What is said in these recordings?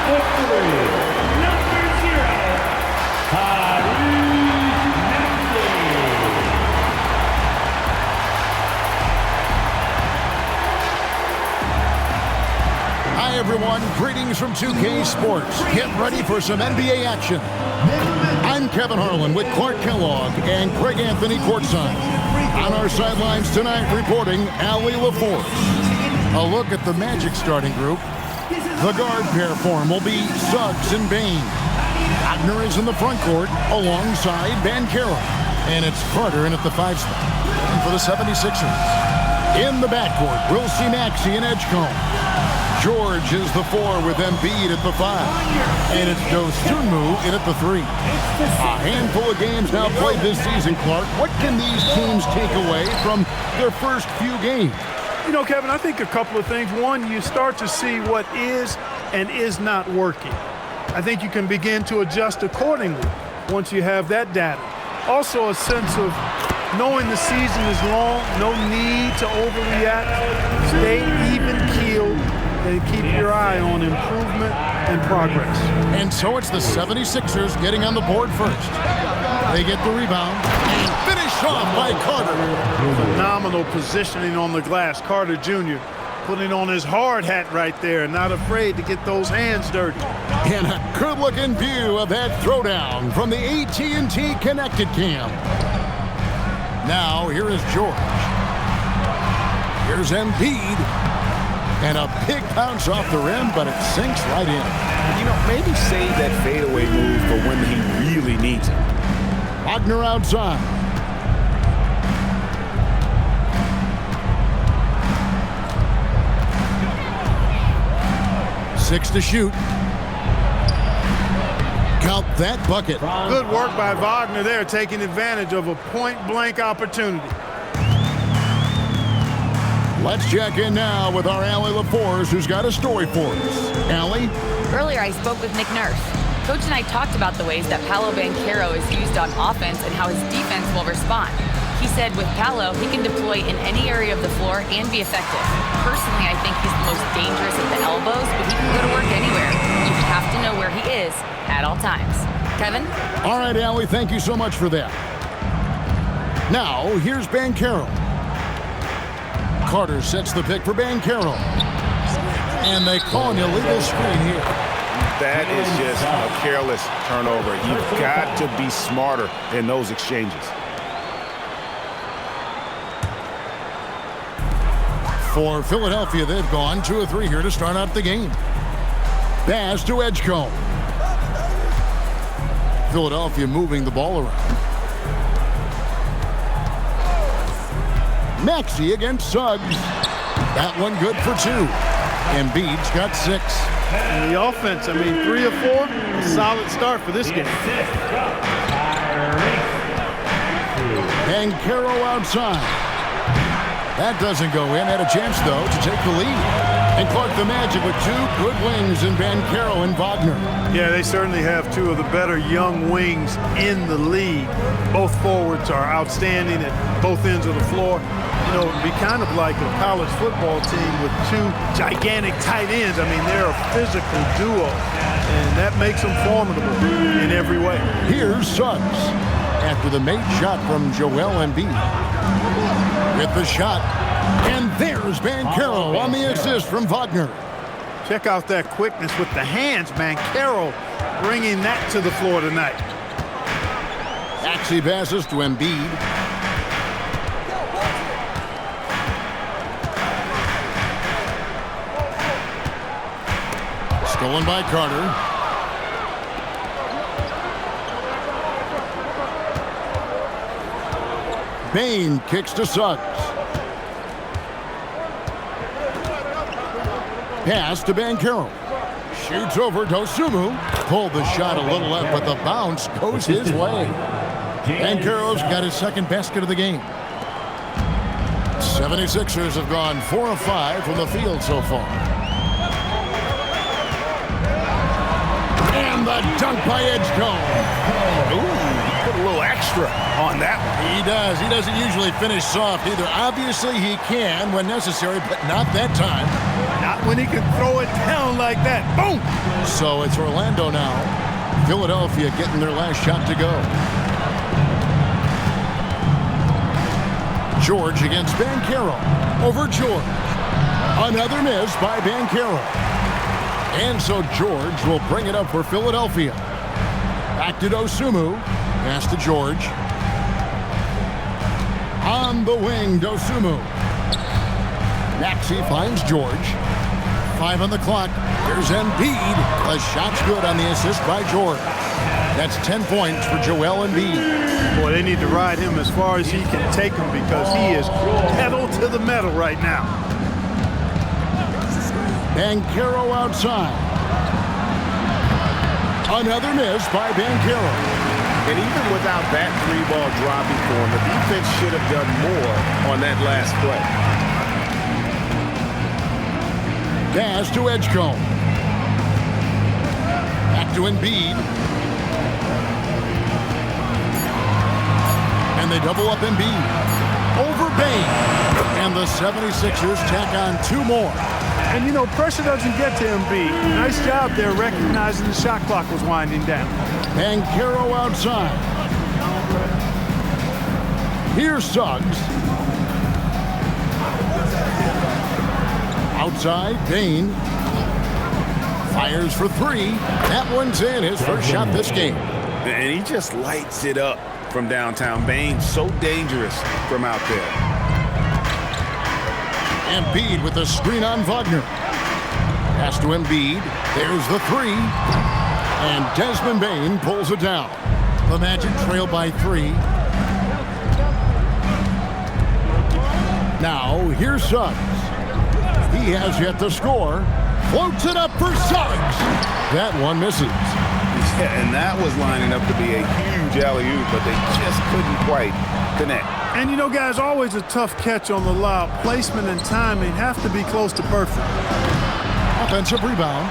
victory. Number 0, Tyrese Maxey. Hi, everyone. Greetings from 2K Sports. Get ready for some NBA action. I'm Kevin Harlan with Clark Kellogg and Craig Anthony courtside. On our sidelines tonight, reporting Allie LaForce. A look at the Magic starting group. The guard pair form will be Suggs and Bane. Wagner is in the front court alongside Banchero. And it's Carter in at the 5 spot. And for the 76ers. In the backcourt, we'll see Maxey and Edgecombe. George is the 4 with Embiid at the 5. And it's Dosunmu in at the 3. A handful of games now played this season, Clark. What can these teams take away from their first few games? You know, Kevin, I think a couple of things. One, you start to see what is and is not working. I think you can begin to adjust accordingly once you have that data. Also, a sense of knowing the season is long, no need to overreact. Stay even-keeled and keep your eye on improvement and progress. And so it's the 76ers getting on the board first. They get the rebound and finish off by Carter. Phenomenal positioning on the glass. Carter Jr. putting on his hard hat right there, not afraid to get those hands dirty. And a good-looking view of that throwdown from the AT&T Connected Cam. Now, here is George. Here's Embiid. And a big bounce off the rim, but it sinks right in. You know, maybe save that fadeaway move for when he really needs it. Wagner outside. Six to shoot. Count that bucket. Good work by Wagner there, taking advantage of a point-blank opportunity. Let's check in now with our Allie LaForce, who's got a story for us. Allie? Earlier, I spoke with Nick Nurse. Coach and I talked about the ways that Paolo Banchero is used on offense and how his defense will respond. He said with Paolo, he can deploy in any area of the floor and be effective. Personally, I think he's the most dangerous at the elbows, but he can go to work anywhere. You have to know where he is at all times. Kevin? All right, Allie, thank you so much for that. Now, here's Banchero. Carter sets the pick for Banchero. And they call an illegal screen here. That is just a careless turnover. You've got to be smarter in those exchanges. For Philadelphia, they've gone 2 of 3 here to start out the game. Pass to Edgecombe. Philadelphia moving the ball around. Maxey against Suggs. That one good for 2. Embiid's got 6. And the offense, I mean, 3 of 4, a solid start for this game. Banchero outside. That doesn't go in. Had a chance, though, to take the lead. And Clark, the Magic with 2 good wings in Banchero and Wagner. Yeah, they certainly have 2 of the better young wings in the league. Both forwards are outstanding at both ends of the floor. You know, it'd be kind of like a college football team with 2 gigantic tight ends. I mean, they're a physical duo, and that makes them formidable in every way. Here's Suggs after the made shot from Joel Embiid. With the shot, and there's Banchero on the assist from Wagner. Check out that quickness with the hands. Banchero bringing that to the floor tonight. Maxey passes to Embiid. Stolen by Carter. Bane kicks to Suggs. Pass to Banchero. Shoots over Dosunmu. Pulled the shot a little left, but the bounce goes his way. Banchero's got his second basket of the game. 76ers have gone 4 of 5 from the field so far. And the dunk by Edgecombe. Ooh, he put a little extra on that one. He does. He doesn't usually finish soft either. Obviously, he can when necessary, but not that time. Not when he can throw it down like that. Boom! So it's Orlando now. Philadelphia getting their last shot to go. George against Banchero. Over George. Another miss by Banchero. And so George will bring it up for Philadelphia. Back to Dosunmu. Pass to George. On the wing, Dosunmu. Maxey finds George. 5 on the clock. There's Embiid. The shot's good on the assist by George. That's 10 points for Joel Embiid. Boy, they need to ride him as far as he can take him because he is pedal to the metal right now. Banchero outside. Another miss by Banchero. And even without that 3-ball dropping for him, the defense should have done more on that last play. Pass to Edgecombe. Back to Embiid. And they double up Embiid. Over Bane. And the 76ers tack on 2 more. And, you know, pressure doesn't get to Embiid. Nice job there recognizing the shot clock was winding down. Banchero outside. Here's Suggs. Outside, Bane. Fires for 3. That one's in. His first shot this game. And he just lights it up from downtown. Bane so dangerous from out there. Embiid with the screen on Wagner. Pass to Embiid. There's the 3. And Desmond Bane pulls it down. The Magic trail by 3. Now, here's Suggs. He has yet to score. Floats it up for Suggs. That one misses. Yeah, and that was lining up to be a huge alley-oop, but they just couldn't quite connect. And, you know, guys, always a tough catch on the lob. Placement and timing have to be close to perfect. Offensive rebound.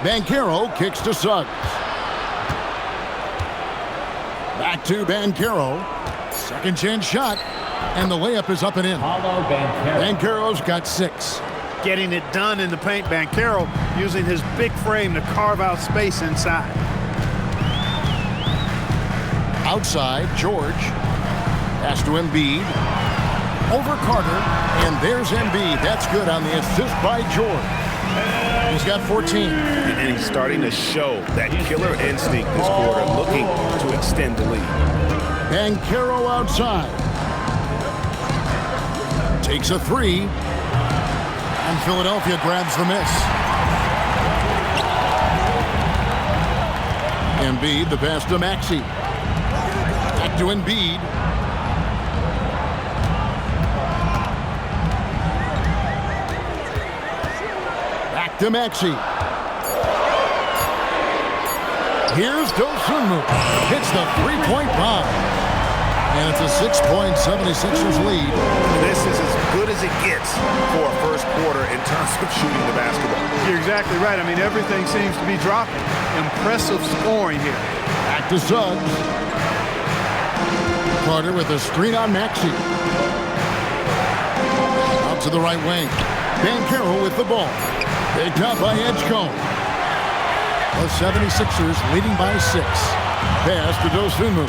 Banchero kicks to Suggs. Back to Banchero. Second chance shot. And the layup is up and in. Banchero's got 6. Getting it done in the paint, Banchero using his big frame to carve out space inside. Outside, George. Pass to Embiid. Over Carter. And there's Embiid. That's good on the assist by George. He's got 14. And he's starting to show that killer instinct this quarter, looking to extend the lead. Banchero outside. Takes a 3. And Philadelphia grabs the miss. Embiid, the pass to Maxey. Back to Embiid. Back to Maxey. Here's Dosunmu. Hits the 3-point bomb. And it's a 6-point 76ers lead. This is as good as it gets for a first quarter in terms of shooting the basketball. You're exactly right. I mean, everything seems to be dropping. Impressive scoring here. Back to Suggs. Carter with a screen on Maxey. Out to the right wing. Banchero with the ball. Picked up by Edgecombe. The 76ers leading by 6. Pass to Dosunmu.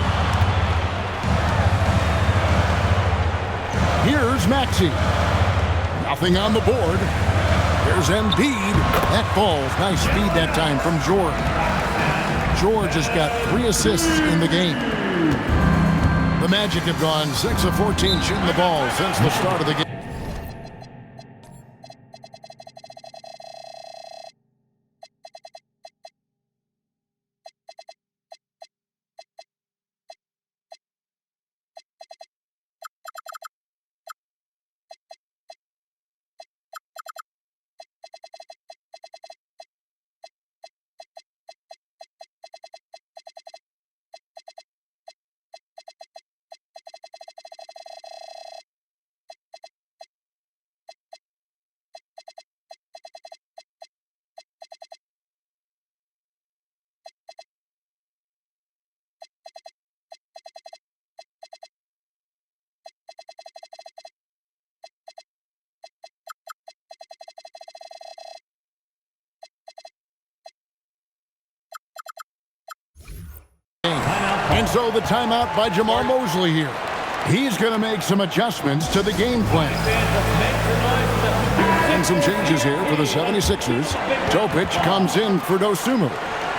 Here's Maxey. Nothing on the board. There's Embiid. That falls. Nice speed that time from George. George has got 3 assists in the game. The Magic have gone 6 of 14 shooting the ball since the start of the game. so the timeout by Jamal Mosley here. He's going to make some adjustments to the game plan. And some changes here for the 76ers. Topic comes in for Dosunmu.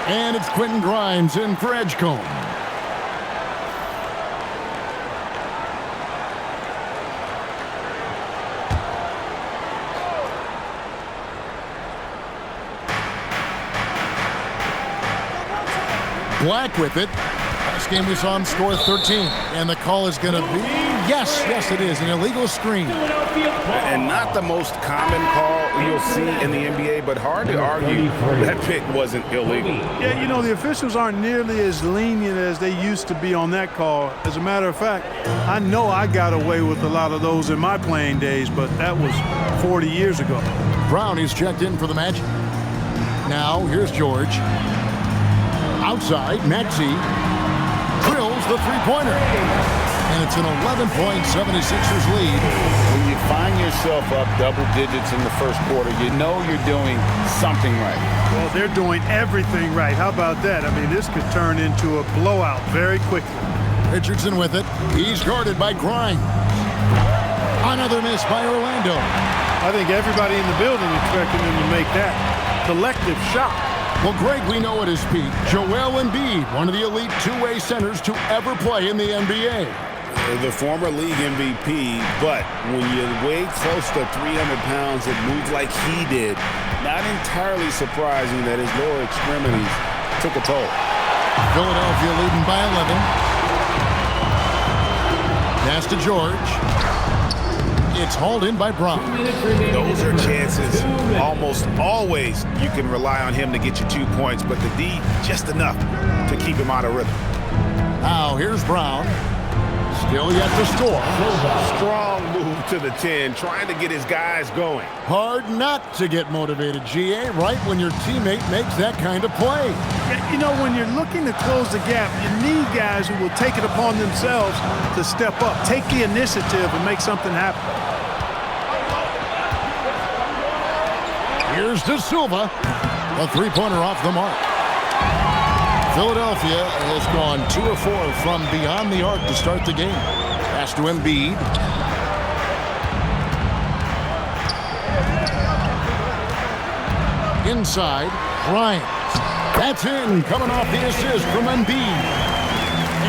And it's Quentin Grimes in for Edgecombe. Black with it. Last game we saw him score 13. And the call is going to be, yes, it is, an illegal screen. And not the most common call you'll see in the NBA, but hard to argue that pick wasn't illegal. Yeah, you know, the officials aren't nearly as lenient as they used to be on that call. As a matter of fact, I know I got away with a lot of those in my playing days, but that was 40 years ago. Brown is checked in for the Magic. Now, here's George. Outside, Maxey drills the three-pointer. And it's an 11-point 76ers lead. When you find yourself up double digits in the first quarter, you know you're doing something right. Well, they're doing everything right. How about that? I mean, this could turn into a blowout very quickly. Richardson with it. He's guarded by Grimes. Another miss by Orlando. I think everybody in the building expected him to make that collective shot. Well, Greg, we know at his peak, Joel Embiid, one of the elite two-way centers to ever play in the NBA. The former league MVP, but when you weigh close to 300 pounds and move like he did, not entirely surprising that his lower extremities took a toll. Philadelphia leading by 11. Pass to George. It's hauled in by Brown. Those are chances. Almost always you can rely on him to get you 2 points, but the D, just enough to keep him out of rhythm. Now, here's Brown. Still yet to score. Strong move to the 10, trying to get his guys going. Hard not to get motivated, GA, right when your teammate makes that kind of play. You know, when you're looking to close the gap, you need guys who will take it upon themselves to step up, take the initiative, and make something happen. Here's De Silva. A three-pointer off the mark. Philadelphia has gone 2 of 4 from beyond the arc to start the game. Pass to Embiid. Inside, Grimes. That's in, coming off the assist from Embiid.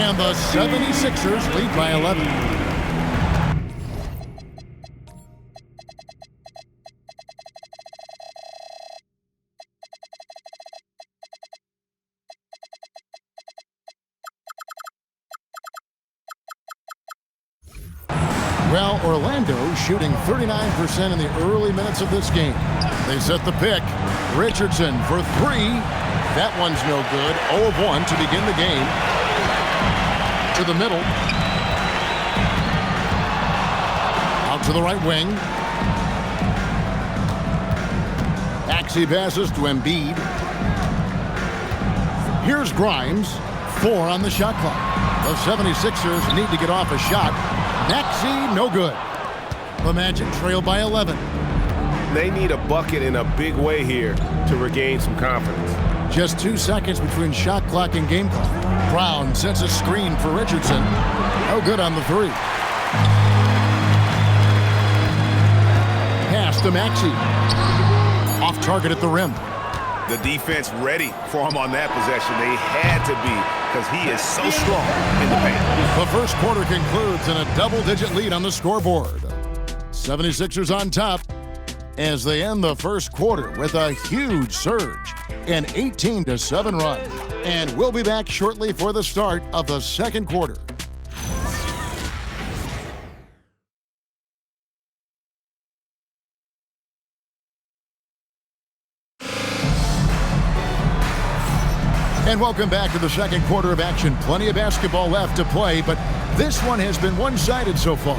And the 76ers lead by 11. Well, Orlando shooting 39% in the early minutes of this game. They set the pick. Richardson for 3. That one's no good. 0 of 1 to begin the game. To the middle. Out to the right wing. Maxey passes to Embiid. Here's Grimes. 4 on the shot clock. The 76ers need to get off a shot. Maxey, no good. The Magic trail by 11. They need a bucket in a big way here to regain some confidence. Just 2 seconds between shot clock and game clock. Brown sets a screen for Richardson. No good on the 3. Pass to Maxey. Off target at the rim. The defense ready for him on that possession. They had to be, because he is so strong in the paint. The first quarter concludes in a double-digit lead on the scoreboard. 76ers on top as they end the first quarter with a huge surge, an 18-7 run. And we'll be back shortly for the start of the second quarter. And welcome back to the second quarter of action. Plenty of basketball left to play, but this one has been one-sided so far.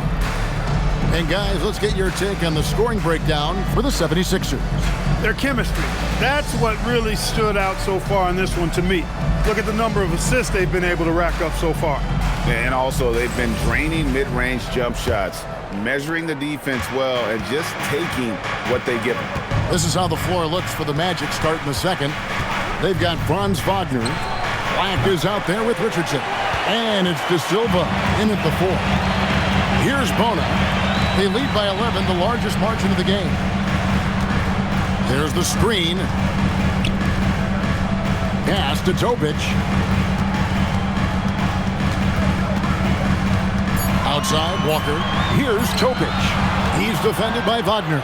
And guys, let's get your take on the scoring breakdown for the 76ers. Their chemistry. That's what really stood out so far in this one to me. Look at the number of assists they've been able to rack up so far. And also, they've been draining mid-range jump shots, measuring the defense well, and just taking what they give them. This is how the floor looks for the Magic start in the second. They've got Franz Wagner. Black is out there with Richardson. And it's De Silva in at the 4. Here's Bona. They lead by 11, the largest margin of the game. There's the screen. Pass to Topic. Outside, Walker. Here's Topic. He's defended by Wagner.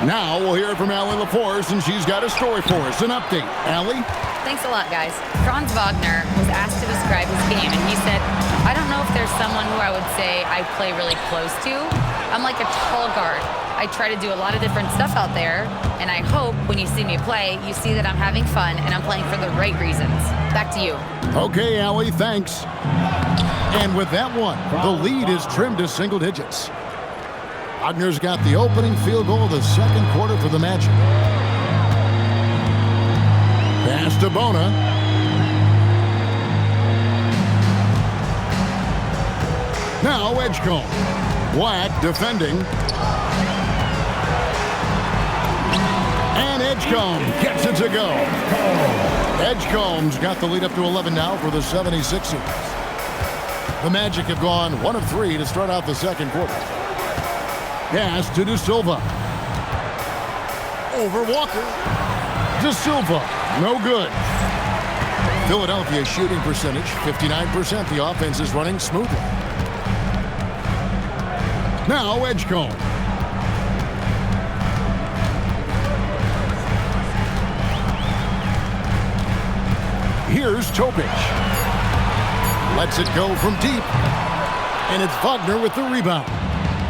Now we'll hear from Allie LaForce, and she's got a story for us. An update. Allie? Thanks a lot, guys. Franz Wagner was asked to describe his game, and he said, I don't know if there's someone who I would say I play really close to. I'm like a tall guard. I try to do a lot of different stuff out there, and I hope when you see me play, you see that I'm having fun and I'm playing for the right reasons. Back to you. Okay, Allie, thanks. And with that one, the lead is trimmed to single digits. Wagner's got the opening field goal of the second quarter for the Magic. Pass to Bona. Now Edgecombe. Black defending. And Edgecombe gets it to go. Edgecombe's got the lead up to 11 now for the 76ers. The Magic have gone 1 of 3 to start out the second quarter. Pass to De Silva. Over Walker. De Silva, no good. Philadelphia shooting percentage, 59%. The offense is running smoothly. Now Edgecombe. Here's Topic. Lets it go from deep. And it's Wagner with the rebound.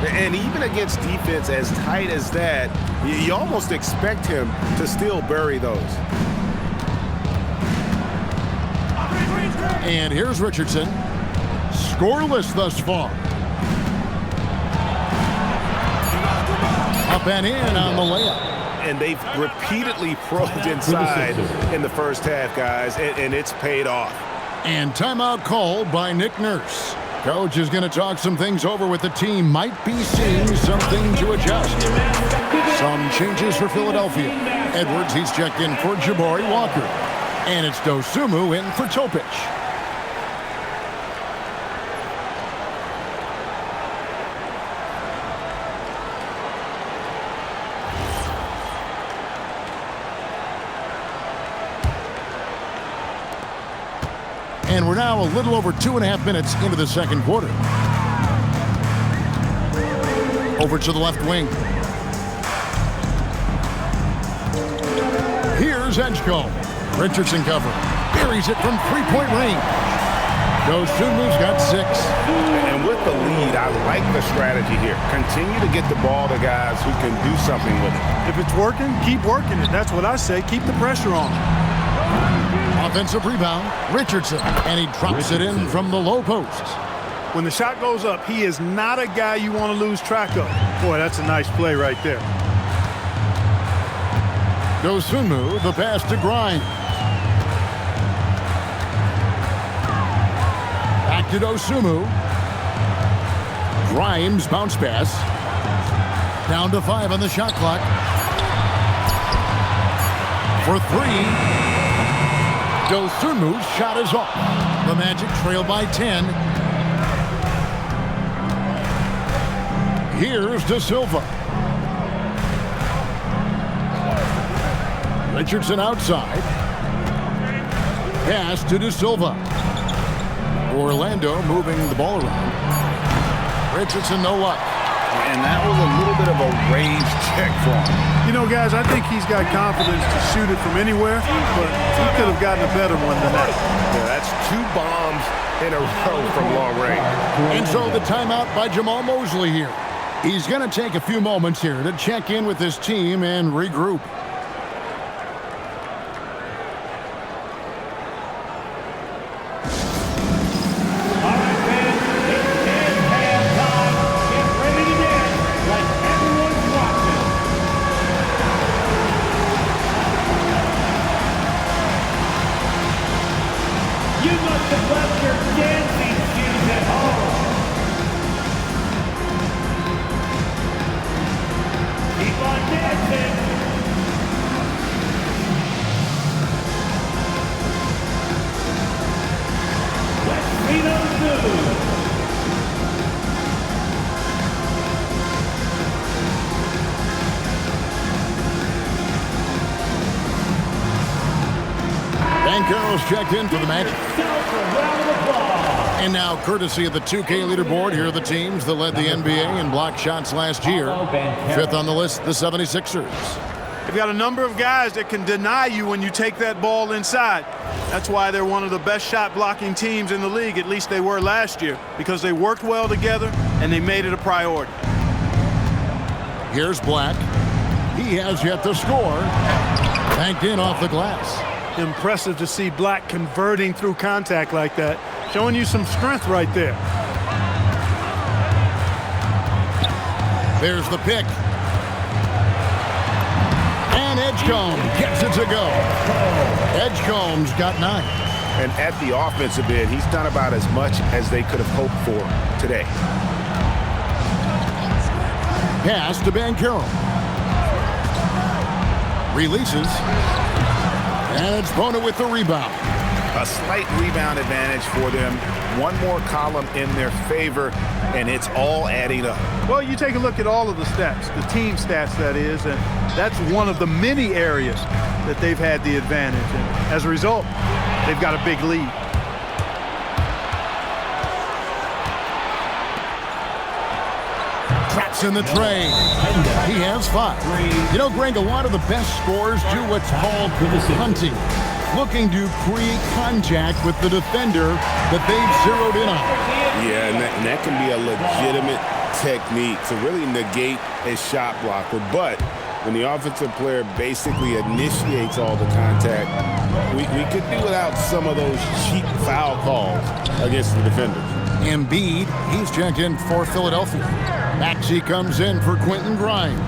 And even against defense as tight as that, you almost expect him to still bury those. And here's Richardson. Scoreless thus far. Up and in on the layup. And they've repeatedly probed inside in the first half, guys, and it's paid off. And timeout called by Nick Nurse. Coach is going to talk some things over with the team. Might be seeing something to adjust. Some changes for Philadelphia. Edwards, he's checked in for Jabari Walker. And it's Dosunmu in for Topic. And we're now a little over 2.5 minutes into the second quarter. Over to the left wing. Here's Edgecombe. Richardson cover. Buries it from three-point range. Dosunmu's got 6. And with the lead, I like the strategy here. Continue to get the ball to guys who can do something with it. If it's working, keep working it. That's what I say. Keep the pressure on. Offensive rebound, Richardson, and he drops it in from the low post. When the shot goes up, he is not a guy you want to lose track of. Boy, that's a nice play right there. Dosunmu, the pass to Grimes. Back to Dosunmu. Grimes bounce pass. Down to 5 on the shot clock. For 3. Dosunmu's shot is off. The Magic trail by 10. Here's De Silva. Richardson outside. Pass to De Silva. Orlando moving the ball around. Richardson no luck. And that was a little bit of a range check for him. You know, guys, I think he's got confidence to shoot it from anywhere, but he could have gotten a better one than that. Yeah, that's 2 bombs in a row from long range. And so the timeout by Jamal Mosley here. He's going to take a few moments here to check in with his team and regroup. Banchero's checked in for the Magic. And now, courtesy of the 2K leaderboard, here are the teams that led the NBA in block shots last year. Fifth on the list, the 76ers. They've got a number of guys that can deny you when you take that ball inside. That's why they're one of the best shot blocking teams in the league, at least they were last year, because they worked well together and they made it a priority. Here's Black. He has yet to score. Banked in off the glass. Impressive to see Black converting through contact like that. Showing you some strength right there. There's the pick. And Edgecombe gets it to go. Edgecombe's got 9. And at the offensive end, he's done about as much as they could have hoped for today. Pass to Banchero. Releases. And it's Bona with the rebound. A slight rebound advantage for them. One more column in their favor, and it's all adding up. Well, you take a look at all of the stats, the team stats that is, and that's one of the many areas that they've had the advantage. And as a result, they've got a big lead. Traps in the tray. He has 5. You know, Greg, a lot of the best scorers do what's called hunting. Looking to create contact with the defender that they've zeroed in on. Yeah, and that can be a legitimate technique to really negate a shot blocker. But when the offensive player basically initiates all the contact, we could do without some of those cheap foul calls against the defenders. Embiid, he's checked in for Philadelphia. Maxey comes in for Quentin Grimes.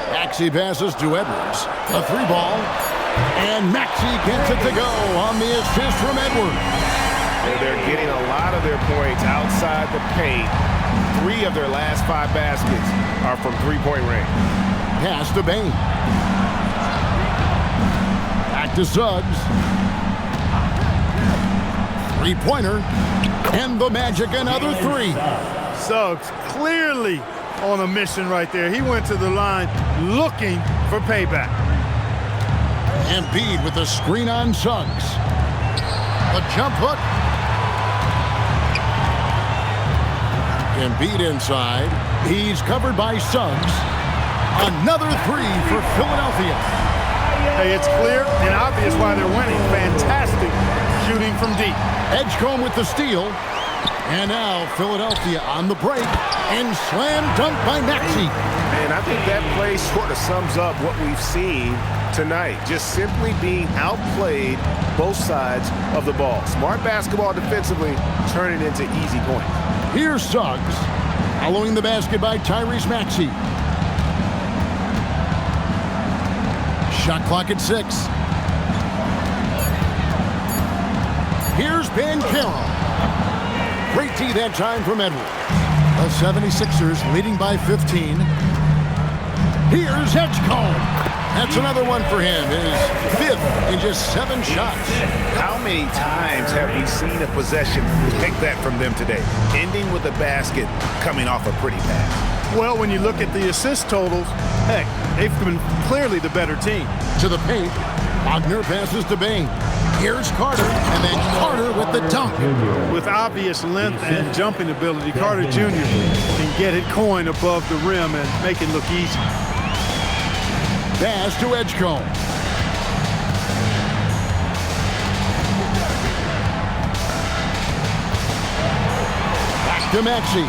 Maxey passes to Edwards. A 3-ball. And Maxey gets it to go on the assist from Edwards. And they're getting a lot of their points outside the paint. 3 of their last 5 baskets are from three-point range. Pass to Bane. Back to Suggs. 3-pointer. And the Magic another 3. Suggs clearly on a mission right there. He went to the line looking for payback. Embiid with a screen on Suggs. A jump hook. Embiid inside. He's covered by Suggs. Another 3 for Philadelphia. Hey, it's clear and obvious why they're winning. Fantastic shooting from deep. Edgecombe with the steal. And now Philadelphia on the break. And slam dunk by Maxey. And I think that play sort of sums up what we've seen tonight. Just simply being outplayed both sides of the ball. Smart basketball defensively, turning into easy points. Here's Suggs. Following the basket by Tyrese Maxey. Shot clock at 6. Here's Banchero. Great D that time from Edwards. The 76ers leading by 15. Here's Edgecombe. That's another one for him. His 5th in just 7 shots. How many times have we seen a possession like that from them today? Ending with a basket, coming off a pretty pass. Well, when you look at the assist totals, heck, they've been clearly the better team. To the paint. Wagner passes to Bane. Here's Carter, and then Carter with the dunk. With obvious length and jumping ability, Carter Jr. can get it coin above the rim and make it look easy. Pass to Edgecombe. Back to Maxey.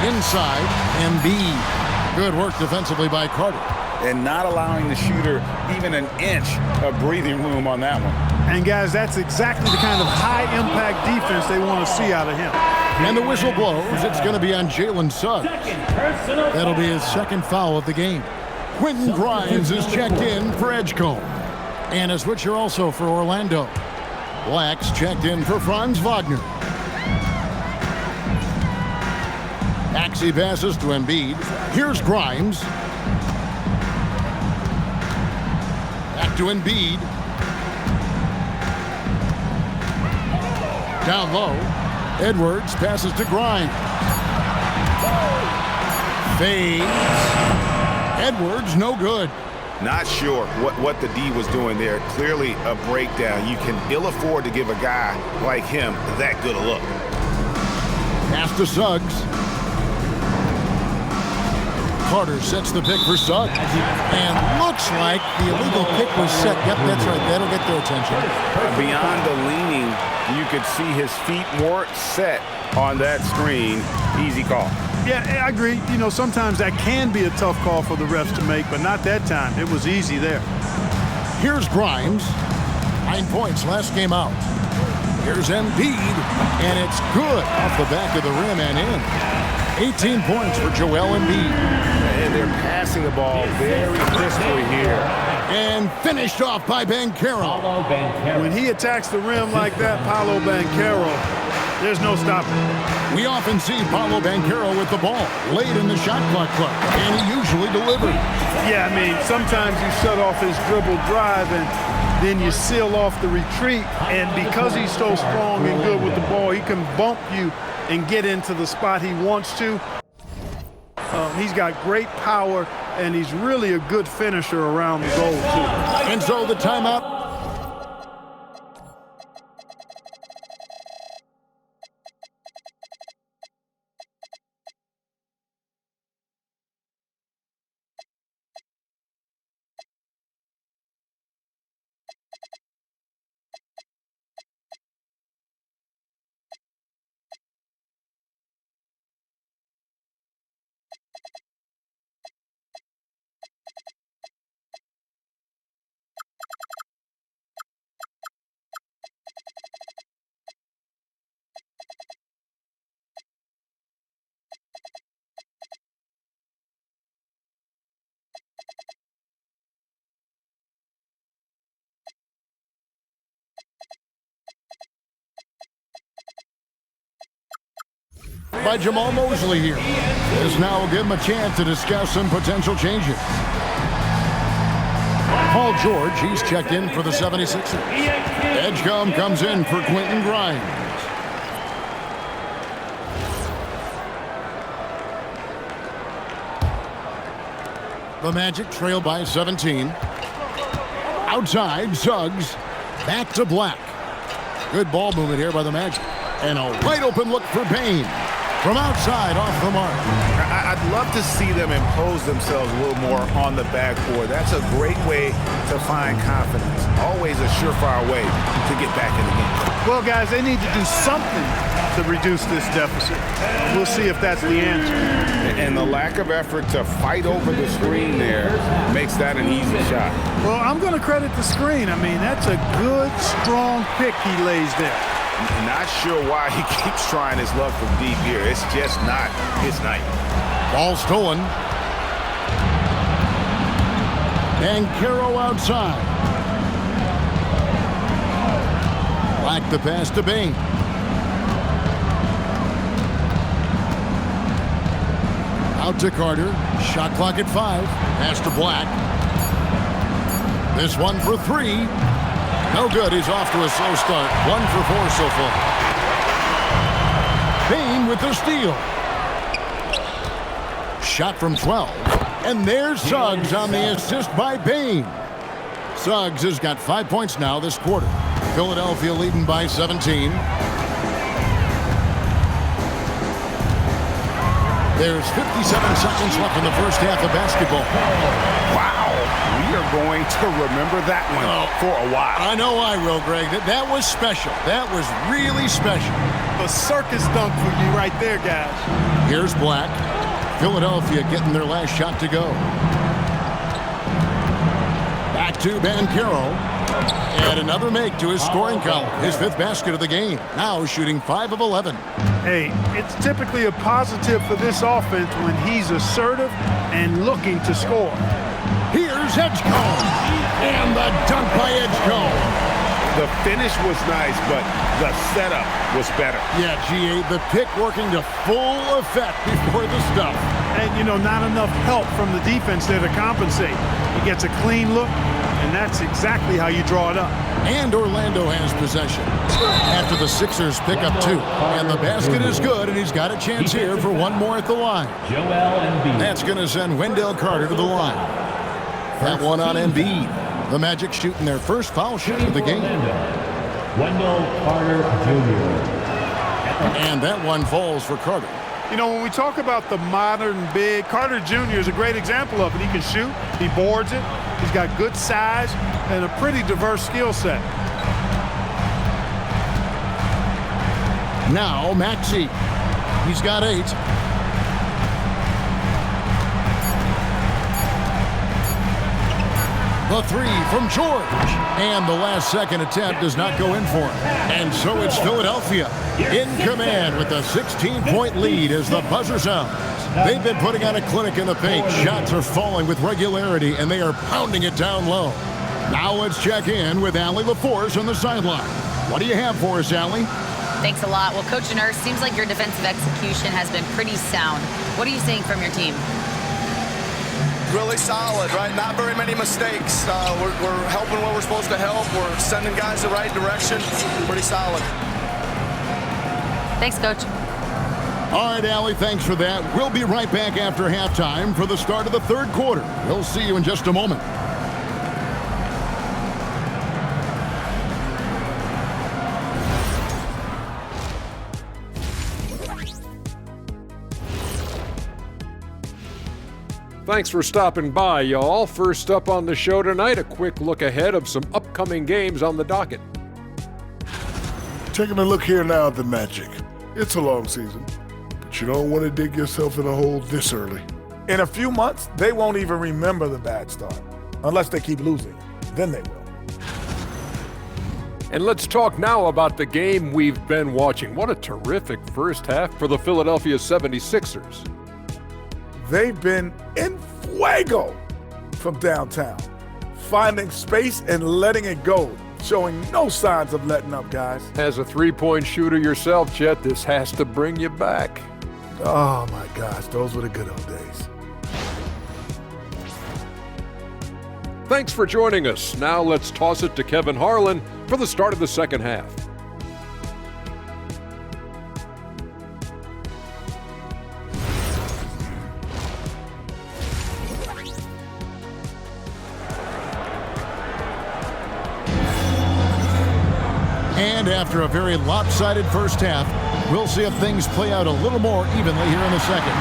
Inside, Embiid. Good work defensively by Carter. And not allowing the shooter even an inch of breathing room on that one. And guys, that's exactly the kind of high-impact defense they want to see out of him. And the whistle blows. It's going to be on Jalen Suggs. That'll be his 2nd foul of the game. Quentin Grimes is checked in for Edgecombe. And a switcher also for Orlando. Black's checked in for Franz Wagner. Maxey passes to Embiid. Here's Grimes. Back to Embiid. Down low. Edwards passes to Grimes. Fades. Edwards, no good. Not sure what the D was doing there. Clearly a breakdown. You can ill afford to give a guy like him that good a look. Pass to Suggs. Carter sets the pick for Suggs. And looks like the illegal pick was set. Yep, that's right. That'll get their attention. Beyond the leaning, you could see his feet weren't set on that screen. Easy call. Yeah, I agree. You know, sometimes that can be a tough call for the refs to make, but not that time. It was easy there. Here's Grimes. 9 points last game out. Here's Embiid, and it's good off the back of the rim and in. 18 points for Joel Embiid. And they're passing the ball very crisply here. And finished off by Banchero. When he attacks the rim like that, Paolo Banchero, there's no stopping. We often see Paolo Banchero with the ball late in the shot clock, and he usually delivers. Yeah, I mean, sometimes you shut off his dribble drive and then you seal off the retreat. And because he's so strong and good with the ball, he can bump you and get into the spot he wants to. He's got great power, and he's really a good finisher around the goal, too. And so the timeout. By Jamal Mosley here. This now will give him a chance to discuss some potential changes. Paul George, he's checked in for the 76ers. Edgecombe comes in for Quentin Grimes. The Magic trail by 17. Outside, Suggs. Back to Black. Good ball movement here by the Magic. And a wide open look for Payne. From outside, off the mark. I'd love to see them impose themselves a little more on the backboard. That's a great way to find confidence. Always a surefire way to get back in the game. Well, guys, they need to do something to reduce this deficit. We'll see if that's the answer. And the lack of effort to fight over the screen there makes that an easy shot. Well, I'm going to credit the screen. I mean, that's a good, strong pick he lays there. Not sure why he keeps trying his luck from deep here. It's just not his night. Ball stolen. Banchero outside. Black the pass to Payne. Out to Carter. Shot clock at 5. Pass to Black. This one for 3. No good. He's off to a slow start. 1 for 4 so far. Payne with the steal. Shot from 12. And there's Suggs on the assist by Payne. Suggs has got 5 points now this quarter. Philadelphia leading by 17. There's 57 seconds left in the first half of basketball. Wow. We are going to remember that one for a while. I know I will, Greg. That was special. That was really special. A circus dunk for you right there, guys. Here's Black. Philadelphia getting their last shot to go. Back to Banchero. And another make to his scoring column. His 5th basket of the game. Now shooting 5 of 11. Hey, it's typically a positive for this offense when he's assertive and looking to score. Here's Edgecombe. And the dunk by Edgecombe. The finish was nice, but the setup was better. Yeah, GA, the pick working to full effect before the stuff. And, you know, not enough help from the defense there to compensate. He gets a clean look, and that's exactly how you draw it up. And Orlando has possession after the Sixers pick up 2. And the basket is good, and he's got a chance here for one more at the line. Joel Embiid. That's going to send Wendell Carter to the line. That one on Embiid. The Magic shooting their first foul shot of the game. Wendell Carter Jr. And that one falls for Carter. You know, when we talk about the modern big, Carter Jr. is a great example of it. He can shoot, he boards it, he's got good size and a pretty diverse skill set. Now Maxey. He's got 8. The 3 from George. And the last second attempt does not go in for him. And so it's Philadelphia in command with a 16-point lead as the buzzer sounds. They've been putting on a clinic in the paint. Shots are falling with regularity, and they are pounding it down low. Now let's check in with Allie LaForce on the sideline. What do you have for us, Allie? Thanks a lot. Well, Coach Nurse, seems like your defensive execution has been pretty sound. What are you seeing from your team? Really solid, right? Not very many mistakes. We're helping where we're supposed to help. We're sending guys the right direction. Pretty solid. Thanks, Coach. All right, Allie, thanks for that. We'll be right back after halftime for the start of the third quarter. We'll see you in just a moment. Thanks for stopping by, y'all. First up on the show tonight, a quick look ahead of some upcoming games on the docket. Taking a look here now at the Magic. It's a long season, but you don't want to dig yourself in a hole this early. In a few months, they won't even remember the bad start, unless they keep losing. Then they will. And let's talk now about the game we've been watching. What a terrific first half for the Philadelphia 76ers. They've been in fuego from downtown, finding space and letting it go, showing no signs of letting up, guys. As a three-point shooter yourself, Chet, this has to bring you back. Oh, my gosh, those were the good old days. Thanks for joining us. Now let's toss it to Kevin Harlan for the start of the second half. And after a very lopsided first half, we'll see if things play out a little more evenly here in the second.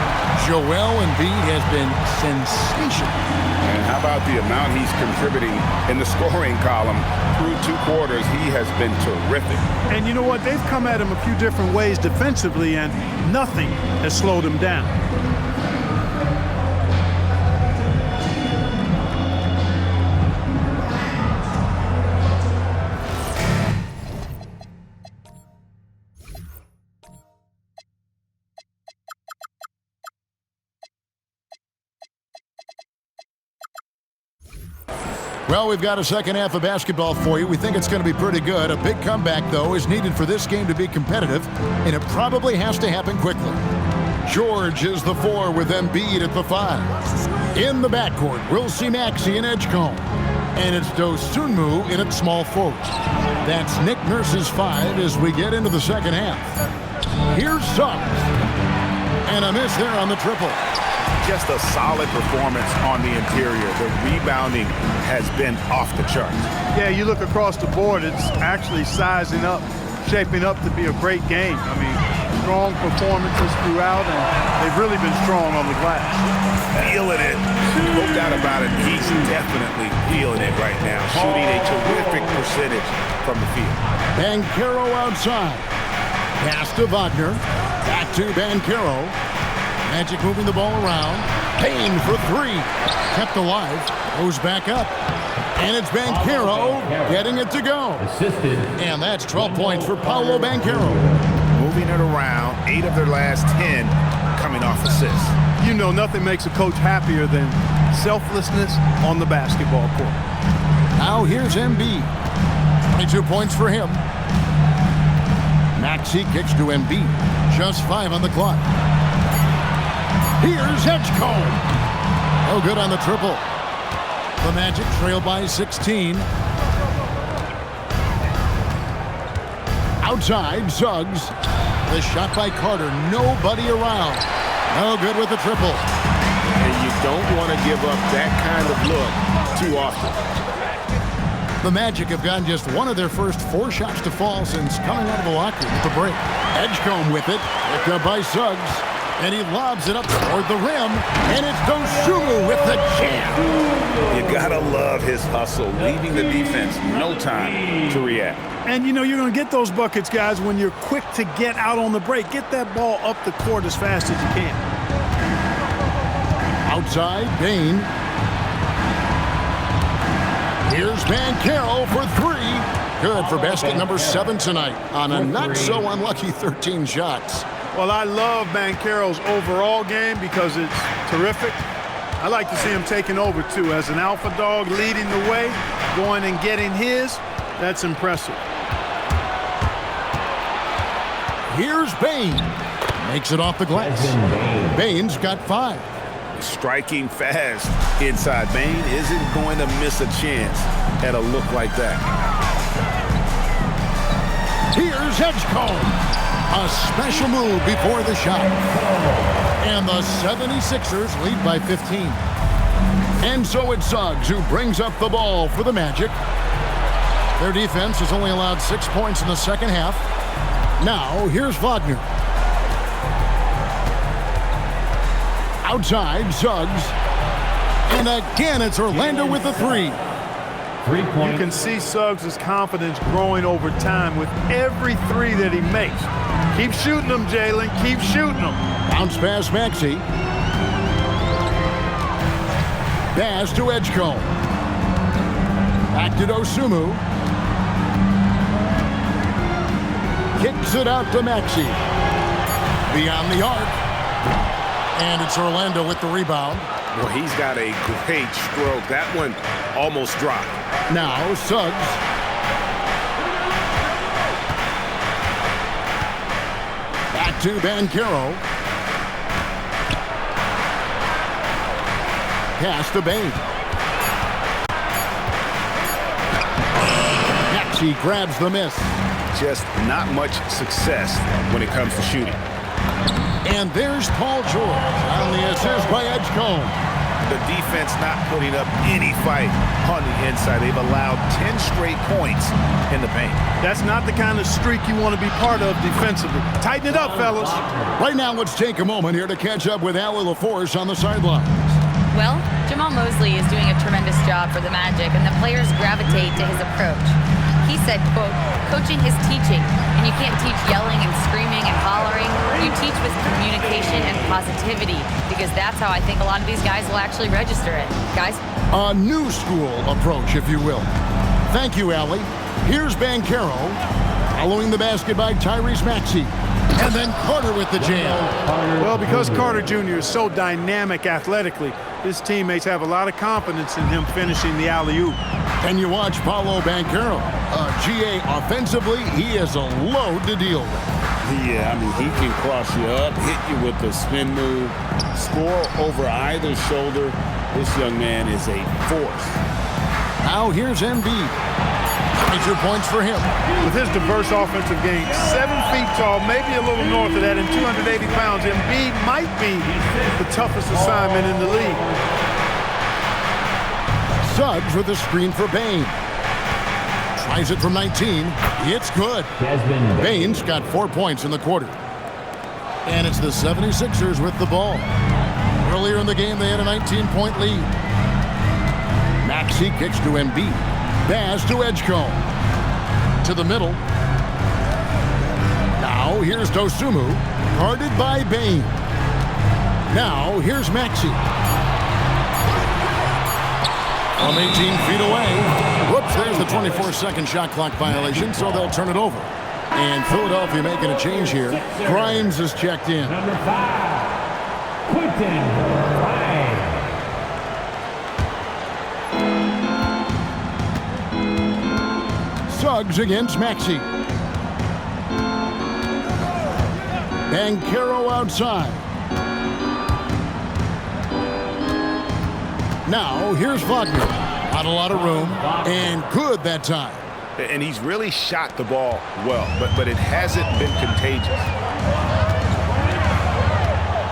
Joel Embiid has been sensational. And how about the amount he's contributing in the scoring column through 2 quarters? He has been terrific. And you know what? They've come at him a few different ways defensively, and nothing has slowed him down. Well, we've got a second half of basketball for you. We think it's going to be pretty good. A big comeback, though, is needed for this game to be competitive, and it probably has to happen quickly. George is the 4 with Embiid at the 5. In the backcourt, we'll see Maxey and Edgecombe. And it's Dosunmu in at small forward. That's Nick Nurse's 5 as we get into the second half. Here's Suggs. And a miss there on the triple. Just a solid performance on the interior. The rebounding has been off the charts. Yeah, you look across the board, it's actually sizing up, shaping up to be a great game. I mean, strong performances throughout, and they've really been strong on the glass. Feeling it. No doubt about it. He's definitely feeling it right now. Shooting a terrific percentage from the field. Banchero outside. Pass to Wagner. Back to Banchero. Magic moving the ball around. Payne for 3. Kept alive. Goes back up. And it's Banchero getting it to go. Assisted. And that's 12 points for Paolo Banchero. Moving it around. 8 of their last 10 coming off assists. You know, nothing makes a coach happier than selflessness on the basketball court. Now here's Embiid. 22 points for him. Maxey kicks to Embiid. Just 5 on the clock. Here's Edgecombe. No good on the triple. The Magic trail by 16. Outside, Suggs. The shot by Carter. Nobody around. No good with the triple. And you don't want to give up that kind of look too often. The Magic have gotten just one of their first 4 shots to fall since coming out of the locker room at the break. Edgecombe with it. Picked up by Suggs. And he lobs it up toward the rim. And it's Dosunmu with the jam. You gotta love his hustle, leaving the defense no time to react. And, you know, you're going to get those buckets, guys, when you're quick to get out on the break. Get that ball up the court as fast as you can. Outside, Bane. Here's Banchero for 3. Good for basket number 7 tonight on a not-so-unlucky 13 shots. Well, I love Banchero's overall game because it's terrific. I like to see him taking over, too. As an alpha dog leading the way, going and getting his, that's impressive. Here's Bane. Makes it off the glass. Bane's got 5. Striking fast inside. Bane isn't going to miss a chance at a look like that. Here's Edgecombe. A special move before the shot. And the 76ers lead by 15. And so it's Suggs who brings up the ball for the Magic. Their defense has only allowed 6 points in the second half. Now, here's Wagner. Outside, Suggs. And again, it's Orlando with the 3. 3 points. You can see Suggs' confidence growing over time with every 3 that he makes. Keep shooting them, Jalen. Keep shooting them. Bounce pass, Maxey. Pass to Edgecombe. Back to Dosunmu. Kicks it out to Maxey. Beyond the arc. And it's Orlando with the rebound. Well, he's got a great stroke. That one almost dropped. Now, Suggs. Back to Banchero. Pass to Bane. Maxey grabs the miss. Just not much success when it comes to shooting. And there's Paul George on the assist by Edgecombe. The defense not putting up any fight on the inside. They've allowed 10 straight points in the paint. That's not the kind of streak you want to be part of defensively. Tighten it up, fellas. Right now, let's take a moment here to catch up with Allie LaForce on the sidelines. Well, Jamal Mosley is doing a tremendous job for the Magic, and the players gravitate to his approach. He said, quote, coaching is teaching, and you can't teach yelling and screaming and hollering. You teach with communication and positivity, because that's how I think a lot of these guys will actually register it. Guys? A new school approach, if you will. Thank you, Allie. Here's Banchero, following the basket by Tyrese Maxey. And then Carter with the jam. Well, because Carter Jr. is so dynamic athletically, his teammates have a lot of confidence in him finishing the alley-oop. And you watch Paolo Banchero. GA, offensively, he is a load to deal with. Yeah, I mean, he can cross you up, hit you with the spin move, score over either shoulder. This young man is a force. Now here's Embiid. 22 points for him. With his diverse offensive game, 7 feet tall, maybe a little north of that, and 280 pounds, Embiid might be the toughest assignment in the league. Suggs with a screen for Bane. Tries it from 19. It's good. Bane's got 4 points in the quarter. And it's the 76ers with the ball. Earlier in the game, they had a 19-point lead. Maxey kicks to Embiid. Pass to Edgecombe. To the middle. Now here's Dosunmu. Guarded by Bane. Now here's Maxey. From 18 feet away. Whoops, there's the 24-second shot clock violation, so they'll turn it over. And Philadelphia making a change here. Grimes is checked in. Number 5, Quentin Grimes. Suggs against Maxey. Banchero outside. Now here's Wagner. Not a lot of room, and good that time. And he's really shot the ball well, but it hasn't been contagious.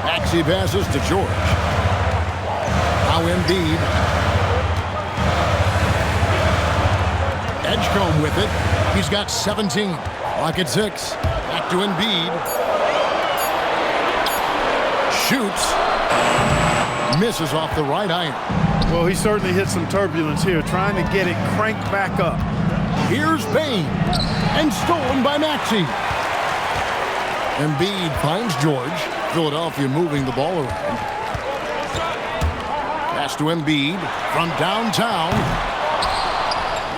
Maxey passes to George. Now Embiid. Edgecombe with it. He's got 17. Clock at 6. Back to Embiid. Shoots. Misses off the right iron. Well, he certainly hit some turbulence here, trying to get it cranked back up. Here's Bane. And stolen by Maxey. Embiid finds George. Philadelphia moving the ball around. Pass to Embiid from downtown.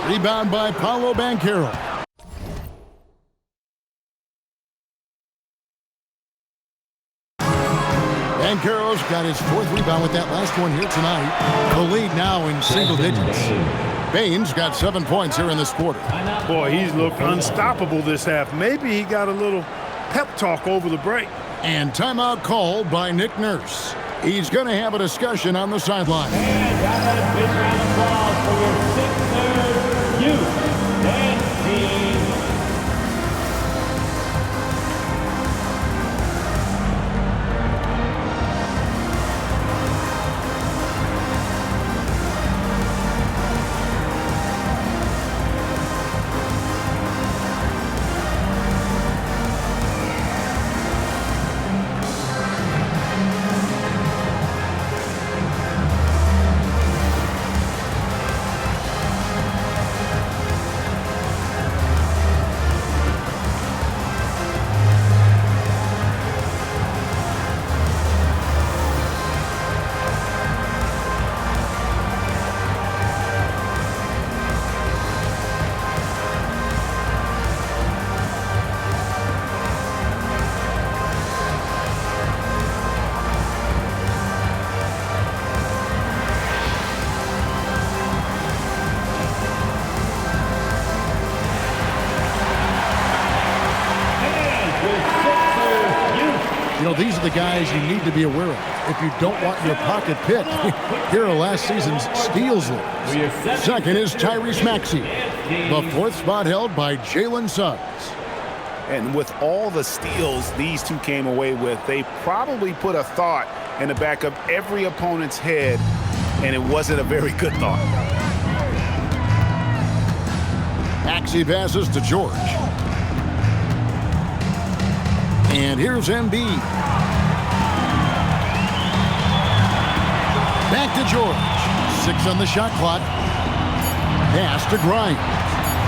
Rebound by Paolo Banchero. Banchero's got his 4th rebound with that last one here tonight. The lead now in single digits. Bane's got 7 points here in this quarter. Boy, he's looked unstoppable this half. Maybe he got a little pep talk over the break. And timeout called by Nick Nurse. He's going to have a discussion on the sideline. And got a big round of applause for your 6th youth, Nancy. These are the guys you need to be aware of if you don't want your pocket picked. Here are last season's steals leaders. Second is Tyrese Maxey. The 4th spot held by Jalen Suggs. And with all the steals these two came away with, they probably put a thought in the back of every opponent's head, and it wasn't a very good thought. Maxey passes to George. And here's Embiid. Back to George. 6 on the shot clock. Pass to Grimes.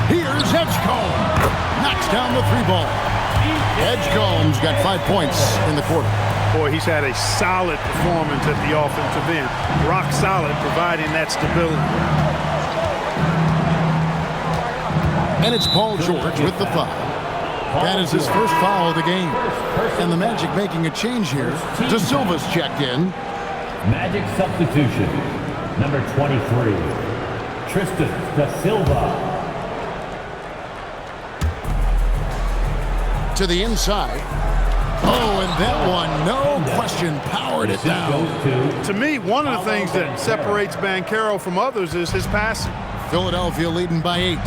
Here's Edgecombe. Knocks down the 3-ball. Edgecombe's got 5 points in the quarter. Boy, he's had a solid performance at the offensive end. Rock solid, providing that stability. And it's Paul George with the foul. That is his first foul of the game. And the Magic making a change here. De Silva's checked in. Magic substitution. Number 23, Tristan De Silva. To the inside. Oh, and that one, no question, powered it down. To me, one of the things that separates Banchero from others is his passing. Philadelphia leading by 8.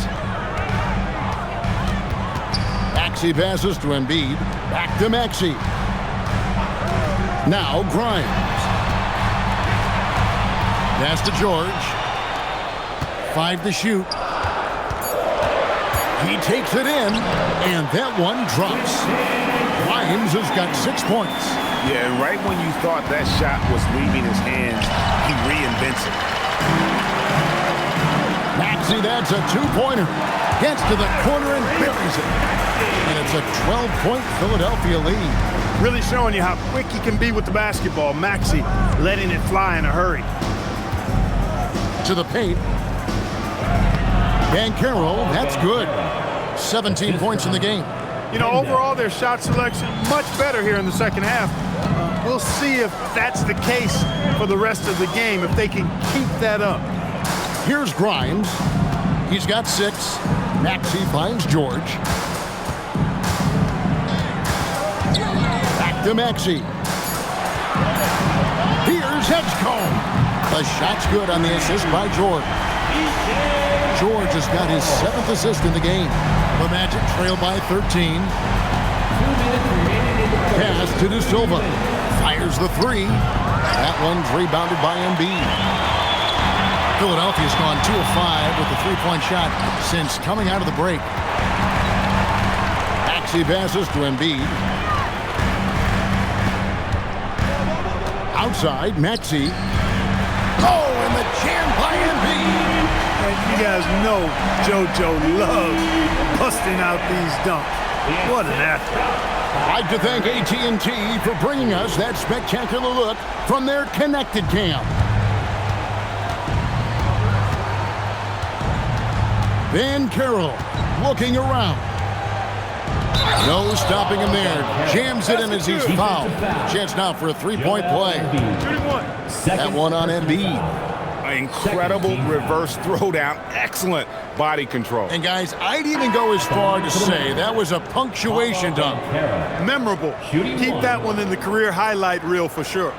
Maxey passes to Embiid. Back to Maxey. Now Grimes. Pass to George. 5 to shoot. He takes it in, and that one drops. Grimes has got 6 points. Yeah, and right when you thought that shot was leaving his hands, he reinvents it. Maxey, that's a 2-pointer. Gets to the corner and buries it. And it's a 12-point Philadelphia lead. Really showing you how quick he can be with the basketball. Maxey letting it fly in a hurry. To the paint. Banchero, that's good. 17 points in the game. You know, overall, their shot selection much better here in the second half. We'll see if that's the case for the rest of the game, if they can keep that up. Here's Grimes. He's got 6. Maxey finds George. Back to Maxey. Here's Edgecombe. The shot's good on the assist by George. George has got his 7th assist in the game. The Magic trail by 13. 2 minutes remaining in the third. Pass to De Silva. Fires the 3. That one's rebounded by Embiid. Philadelphia's gone 2 of 5 with the 3-point shot since coming out of the break. Maxey passes to Embiid. Outside, Maxey. Oh, and the jam by Embiid. And you guys know JoJo loves busting out these dunks. What an athlete. I'd like to thank AT&T for bringing us that spectacular look from their Connected Cam. Van Carroll looking around. No stopping him there. Jams it in as he's fouled. Chance now for a 3-point play. That one on Embiid. Incredible reverse throwdown. Excellent body control. And guys, I'd even go as far to say that was a punctuation dunk. Memorable. Keep that one in the career highlight reel for sure.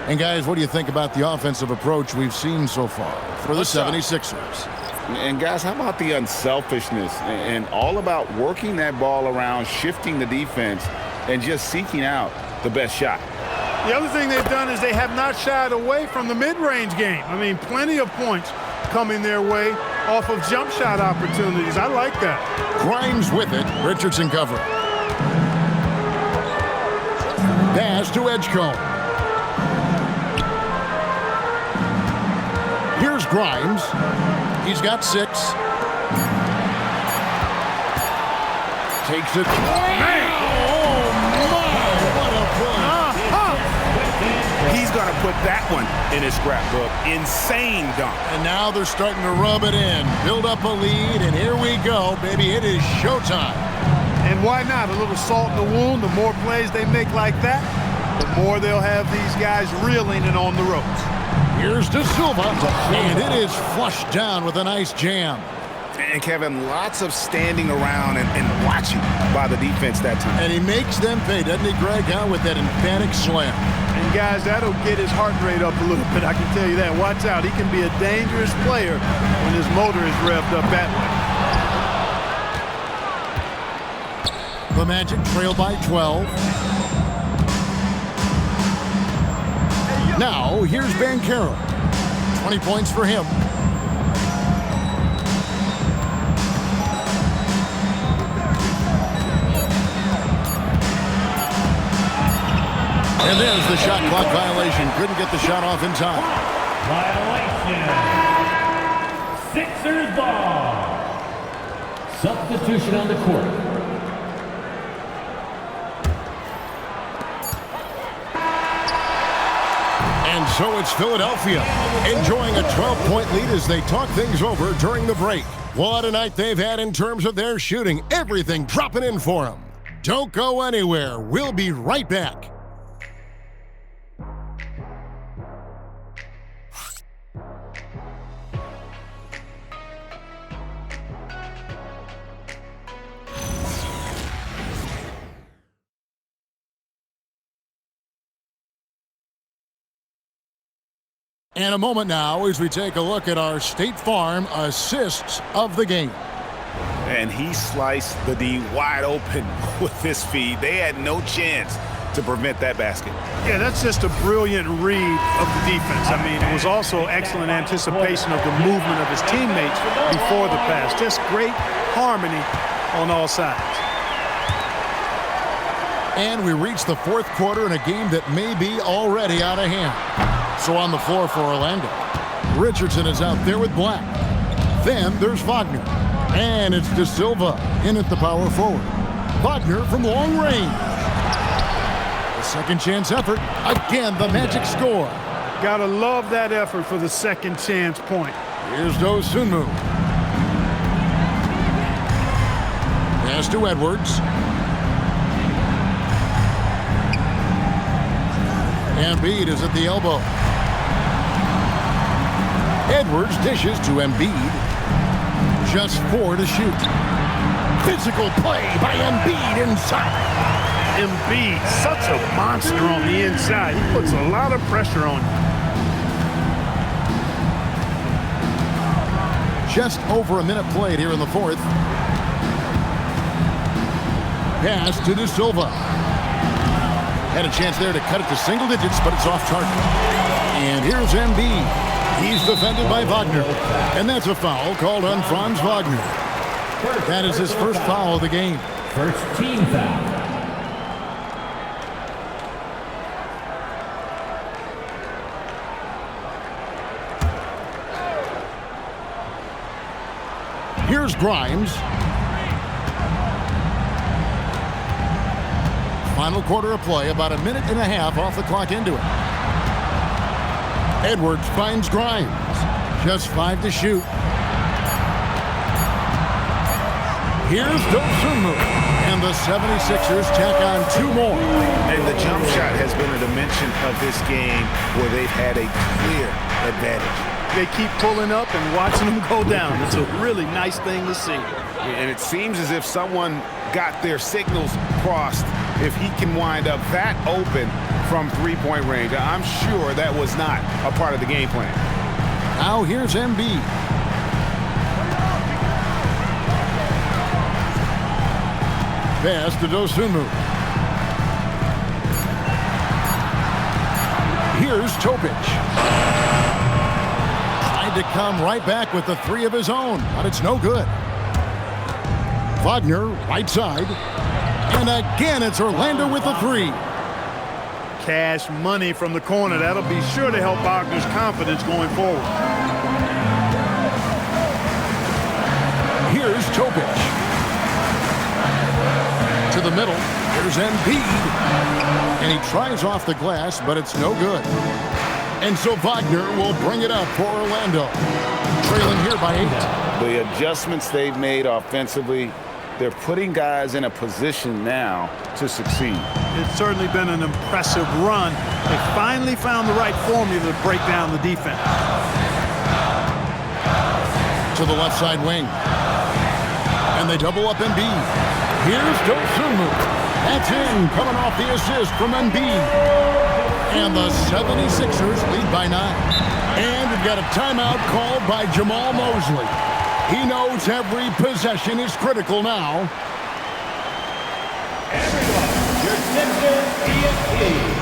And guys, what do you think about the offensive approach we've seen so far for the 76ers? And guys, how about the unselfishness and all about working that ball around, shifting the defense, and just seeking out the best shot? The other thing they've done is they have not shied away from the mid-range game. I mean, plenty of points coming their way off of jump shot opportunities. I like that. Grimes with it. Richardson covering. Pass to Edgecombe. Here's Grimes. He's got 6. Takes it. Man. Oh, my. What a play. He's going to put that one in his scrapbook. Insane dunk. And now they're starting to rub it in. Build up a lead, and here we go, baby. It is showtime. And why not? A little salt in the wound. The more plays they make like that, the more they'll have these guys reeling and on the ropes. Here's De Silva, and it is flushed down with a nice jam. And Kevin, lots of standing around and watching by the defense that time. And he makes them pay, doesn't he, Greg, out with that emphatic slam. And guys, that'll get his heart rate up a little bit, I can tell you that. Watch out, he can be a dangerous player when his motor is revved up that way. The Magic trail by 12. Now, here's Banchero. 20 points for him. And there's the shot clock violation. Couldn't get the shot off in time. Violation. Sixers ball. Substitution on the court. And so it's Philadelphia enjoying a 12-point lead as they talk things over during the break. What a night they've had in terms of their shooting. Everything dropping in for them. Don't go anywhere. We'll be right back. And a moment now as we take a look at our State Farm assists of the game. And he sliced the D wide open with this feed. They had no chance to prevent that basket. Yeah, that's just a brilliant read of the defense. I mean, it was also excellent anticipation of the movement of his teammates before the pass. Just great harmony on all sides. And we reach the fourth quarter in a game that may be already out of hand. So on the floor for Orlando, Richardson is out there with Black. Then there's Wagner. And it's De Silva in at the power forward. Wagner from long range. The second chance effort. Again, the Magic score. Gotta love that effort for the second chance point. Here's Dosunmu. Pass to Edwards. Embiid is at the elbow. Edwards dishes to Embiid. Just 4 to shoot. Physical play by Embiid inside. Embiid, such a monster on the inside. He puts a lot of pressure on you. just over a minute played here in the fourth. Pass to De Silva. Had a chance there to cut it to single digits, but it's off target. And here's Embiid. He's defended by Wagner. And that's a foul called on Franz Wagner. That is his first foul of the game. First team foul. Here's Grimes. Final quarter of play, about a minute and a half off the clock into it. Edwards finds Grimes. Just 5 to shoot. Here's Dosunmu. And the 76ers tack on 2 more. And the jump shot has been a dimension of this game where they've had a clear advantage. They keep pulling up and watching them go down. It's a really nice thing to see. And it seems as if someone got their signals crossed if he can wind up that open from three-point range. I'm sure that was not a part of the game plan. Now here's Embiid. Pass to Dosunmu. Here's Topic. To come right back with the 3 of his own, but it's no good. Wagner, right side. And again, it's Orlando with the 3. Cash money from the corner. That'll be sure to help Wagner's confidence going forward. Here's Topic. To the middle. Here's Embiid. And he tries off the glass, but it's no good. And so Wagner will bring it up for Orlando. Trailing here by 8. The adjustments they've made offensively, they're putting guys in a position now to succeed. It's certainly been an impressive run. They finally found the right formula to break down the defense. To the left side wing. And they double up Embiid. Here's Dosunmu. That's in, coming off the assist from Embiid. And the 76ers lead by 9. And we've got a timeout called by Jamal Mosley. He knows every possession is critical now. Everyone, your Sixers ESP.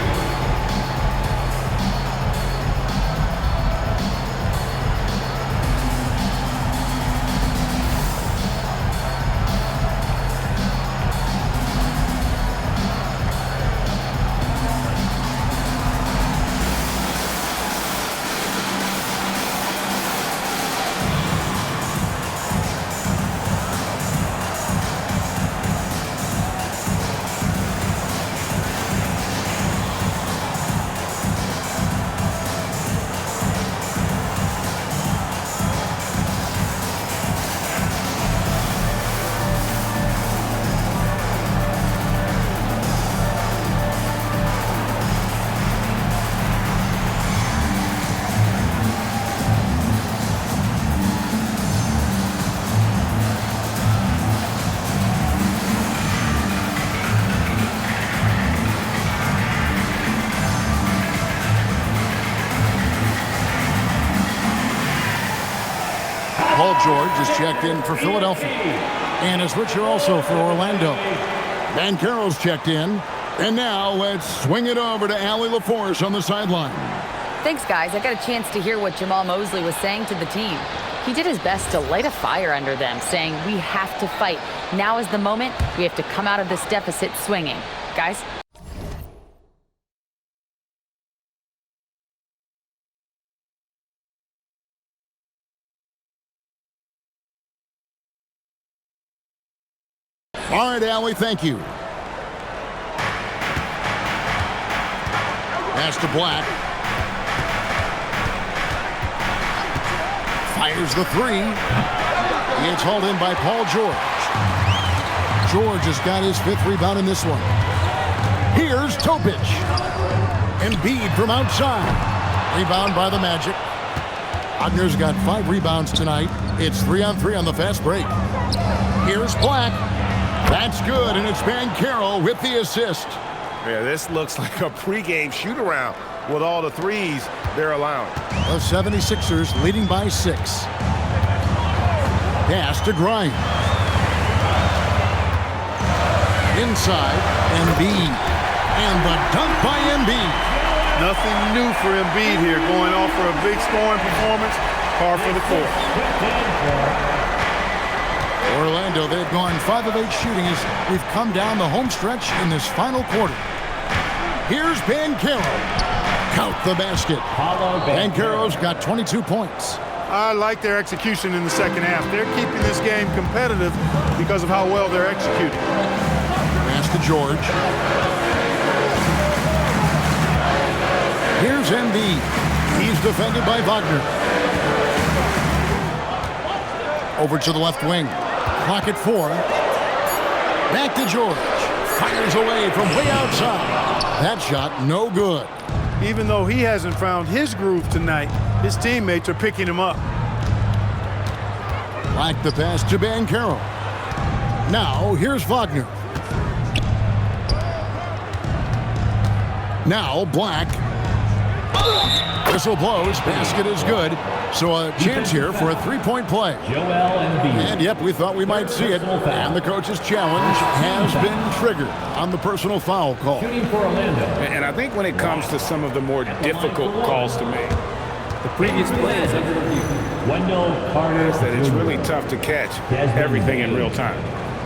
Paul George is checked in for Philadelphia. And is Richard also for Orlando. Banchero's checked in. And now let's swing it over to Allie LaForce on the sideline. Thanks, guys. I got a chance to hear what Jamal Mosley was saying to the team. He did his best to light a fire under them, saying, we have to fight. Now is the moment. We have to come out of this deficit swinging. Guys? All right, Allie, thank you. Pass to Black. Fires the 3. It's hauled in by Paul George. George has got his 5th rebound in this one. Here's Topic. Embiid from outside. Rebound by the Magic. Wagner's got 5 rebounds tonight. It's 3-on-3 on the fast break. Here's Black. That's good, and it's Banchero with the assist. Yeah, this looks like a pregame shoot-around with all the threes they're allowing. The 76ers leading by 6. Pass to Grimes. Inside, Embiid. And the dunk by Embiid. Nothing new for Embiid here, going off for a big scoring performance, par for the course. Orlando, they've gone 5 of 8 shooting as we've come down the home stretch in this final quarter. Here's Banchero. Count the basket. Banchero's got 22 points. I like their execution in the second half. They're keeping this game competitive because of how well they're executing. Pass to George. Here's Embiid. He's defended by Wagner. Over to the left wing. Clock at 4. Back to George. Fires away from way outside. That shot no good. Even though he hasn't found his groove tonight, his teammates are picking him up. Like the pass to Banchero. Now here's Wagner. Now Black. Whistle blows. Basket is good. So a chance here for a three-point play. And yep, we thought we might see it. And the coach's challenge has been triggered on the personal foul call. And I think when it comes to some of the more difficult calls to make, The previous play is under review. Wendell Carter is that it's really tough to catch everything in real time.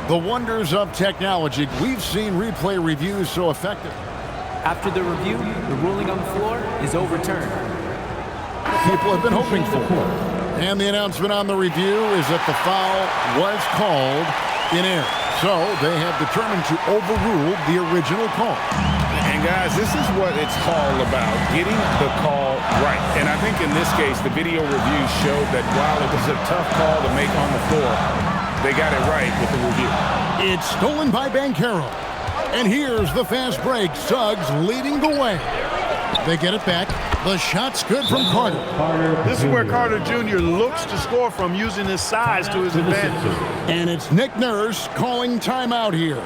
The wonders of technology. We've seen replay reviews so effective. After the review, the ruling on the floor is overturned. People have been hoping for. And the announcement on the review is that the foul was called in error. So they have determined to overrule the original call. And guys, this is what it's all about, getting the call right. And I think in this case, the video review showed that while it was a tough call to make on the floor, they got it right with the review. It's stolen by Banchero. And here's the fast break. Suggs leading the way. They get it back. The shot's good from Carter. This is where Carter Jr. looks to score from, using his size to his advantage. And it's Nick Nurse calling timeout here.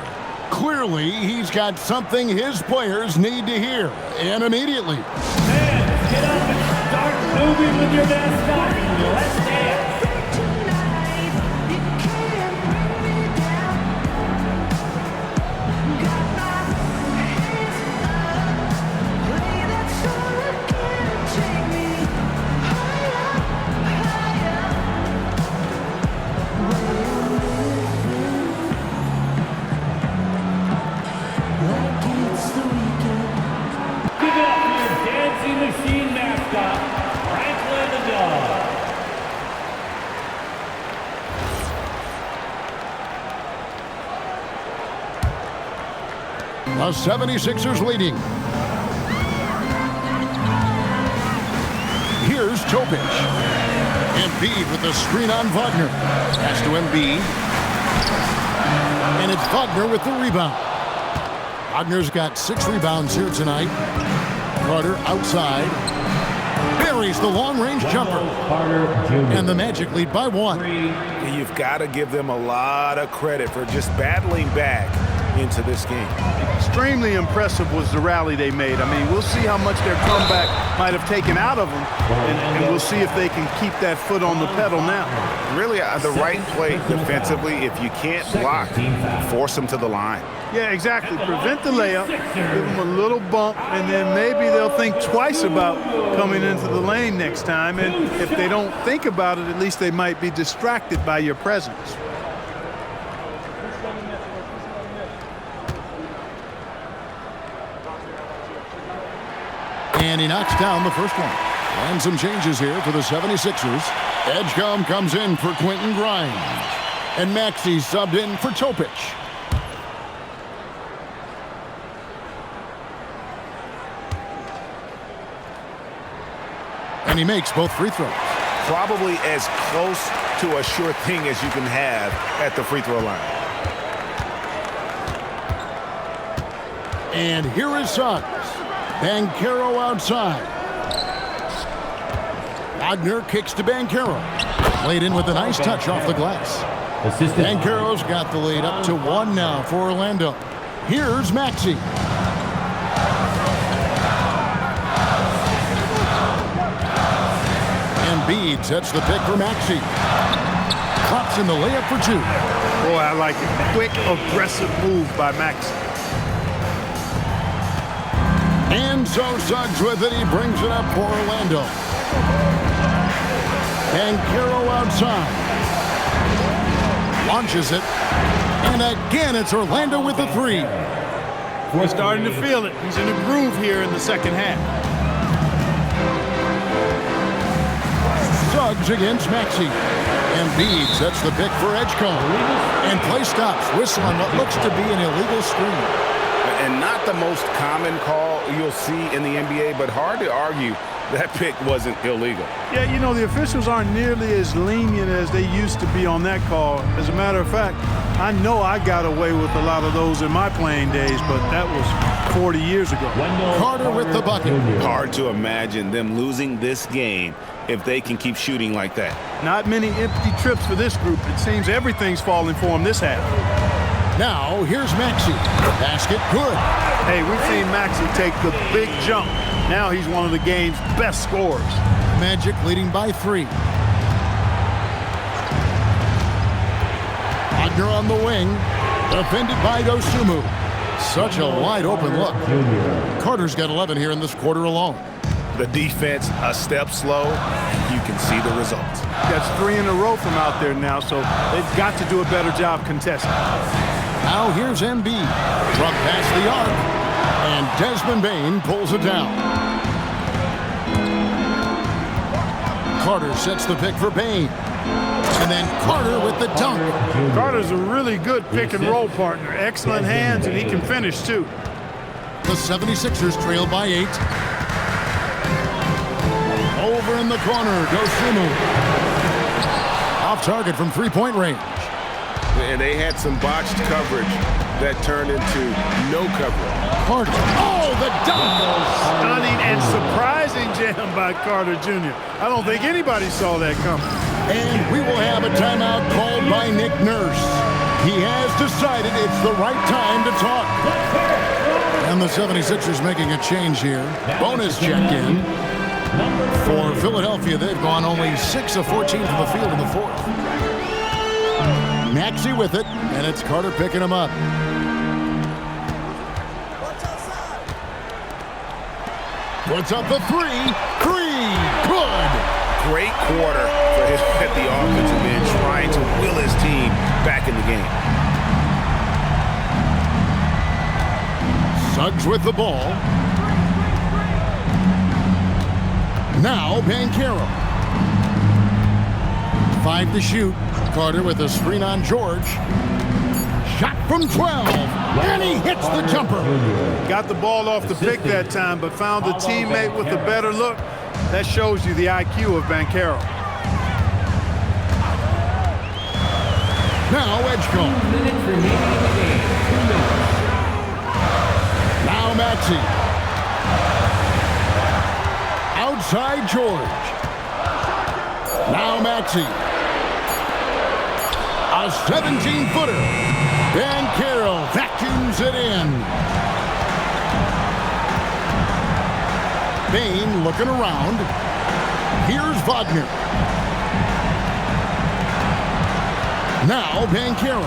Clearly, he's got something his players need to hear, and immediately. Fans, get up and start moving with your mascot. Let's dance. Machine mascot, Franklin the Dog. The 76ers leading. Here's Topic. Embiid with the screen on Wagner. Pass to Embiid. And it's Wagner with the rebound. Wagner's got 6 rebounds here tonight. Carter outside. Buries the long-range jumper. And the Magic lead by 1. And you've got to give them a lot of credit for just battling back into this game. Extremely impressive was the rally they made. I mean, we'll see how much their comeback might have taken out of them, and we'll see if they can keep that foot on the pedal now. Really, the right play defensively, if you can't block, force them to the line. Yeah, exactly. Prevent the layup, give them a little bump, and then maybe they'll think twice about coming into the lane next time. And if they don't think about it, at least they might be distracted by your presence. And he knocks down the first one. And some changes here for the 76ers. Edgecombe comes in for Quentin Grimes. And Maxey subbed in for Topic. And he makes both free throws. Probably as close to a sure thing as you can have at the free throw line. And here is Suggs. Banchero outside. Wagner kicks to Banchero. Played in with a nice touch off the glass. Banchero's got the lead up to 1 now for Orlando. Here's Maxey. Embiid sets the pick for Maxey. clocks in the layup for 2. Boy, I like it. Quick, aggressive move by Maxey. And so Suggs with it. He brings it up for Orlando. And Banchero outside. Launches it. And again, it's Orlando with the 3. We're starting to feel it. He's in a groove here in the second half. Suggs against Maxey. Embiid sets the pick for Edgecombe. And play stops. Whistle on what looks to be an illegal screen. And not the most common call you'll see in the NBA, but hard to argue that pick wasn't illegal. Yeah, you know, the officials aren't nearly as lenient as they used to be on that call. As a matter of fact, I know I got away with a lot of those in my playing days, but that was 40 years ago. Carter with the bucket. Hard to imagine them losing this game if they can keep shooting like that. Not many empty trips for this group. It seems everything's falling for them this half. Now, here's Maxey. Basket good. Hey, we've seen Maxey take the big jump. Now he's one of the game's best scorers. Magic leading by 3. Wagner on the wing. Defended by Dosunmu. Such a wide open look. Carter's got 11 here in this quarter alone. The defense a step slow. You can see the results. That's 3 in a row from out there now, so they've got to do a better job contesting. Now here's Embiid from past the arc, and Desmond Bane pulls it down. Carter sets the pick for Bane, and then Carter with the dunk. Carter's a really good pick-and-roll partner. Excellent hands, and he can finish, too. The 76ers trail by 8. Over in the corner, Dosunmu. Off target from three-point range. And they had some botched coverage that turned into no coverage. Carter. Oh, the dunk! Stunning and surprising jam by Carter Jr. I don't think anybody saw that coming. And we will have a timeout called by Nick Nurse. He has decided it's the right time to talk. And the 76ers making a change here. Bonus check in. For Philadelphia, they've gone only 6 of 14 from the field in the fourth. Maxey with it, and it's Carter picking him up. Puts up the 3. 3. Good. Great quarter for the offensive end, trying to will his team back in the game. Suggs with the ball. Now Banchero. 5 to shoot. Carter with a screen on George. Shot from 12. And he hits the jumper. Got the ball off the pick that time, but found a teammate with a better look. That shows you the IQ of Banchero. Now Edgecombe. Now Maxey. Outside George. Now Maxey. A 17-footer. Banchero vacuums it in. Bane looking around. Here's Wagner. Now Banchero.